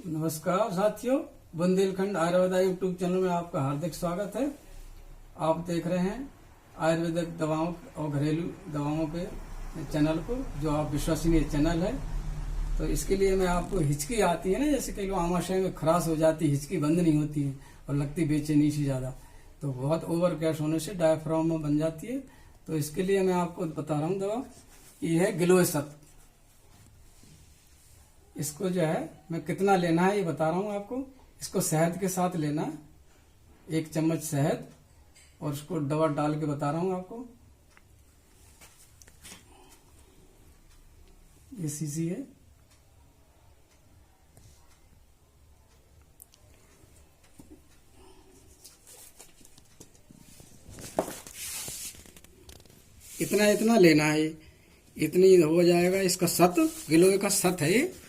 नमस्कार साथियों, Bundelkhand Ayurveda YouTube channel में आपका हार्दिक स्वागत है। आप देख रहे हैं आयुर्वेदिक दवाओं और घरेलू दवाओं के चैनल को, जो आप विश्वसनीय चैनल है। तो इसके लिए मैं आपको हिचकी आती है ना, जैसे कई लोग आमाशय में खराश हो जाती है, हिचकी बंद नहीं होती है और लगती बेचैनी सी ज्यादा, तो बहुत ओवर गैस होने से डायफ्राम में बन जाती है। तो इसके लिए मैं आपको बता रहा हूँ दवा, ये है गिलोय-सत। इसको जो है मैं कितना लेना है ये बता रहा हूँ आपको। इसको शहद के साथ लेना, 1 चम्मच शहद, और उसको दवा डाल के बता रहा हूँ आपको। ये शीशी है। इतना इतना लेना है, इतनी हो जाएगा। इसका सत, गिलोय का सत है ये।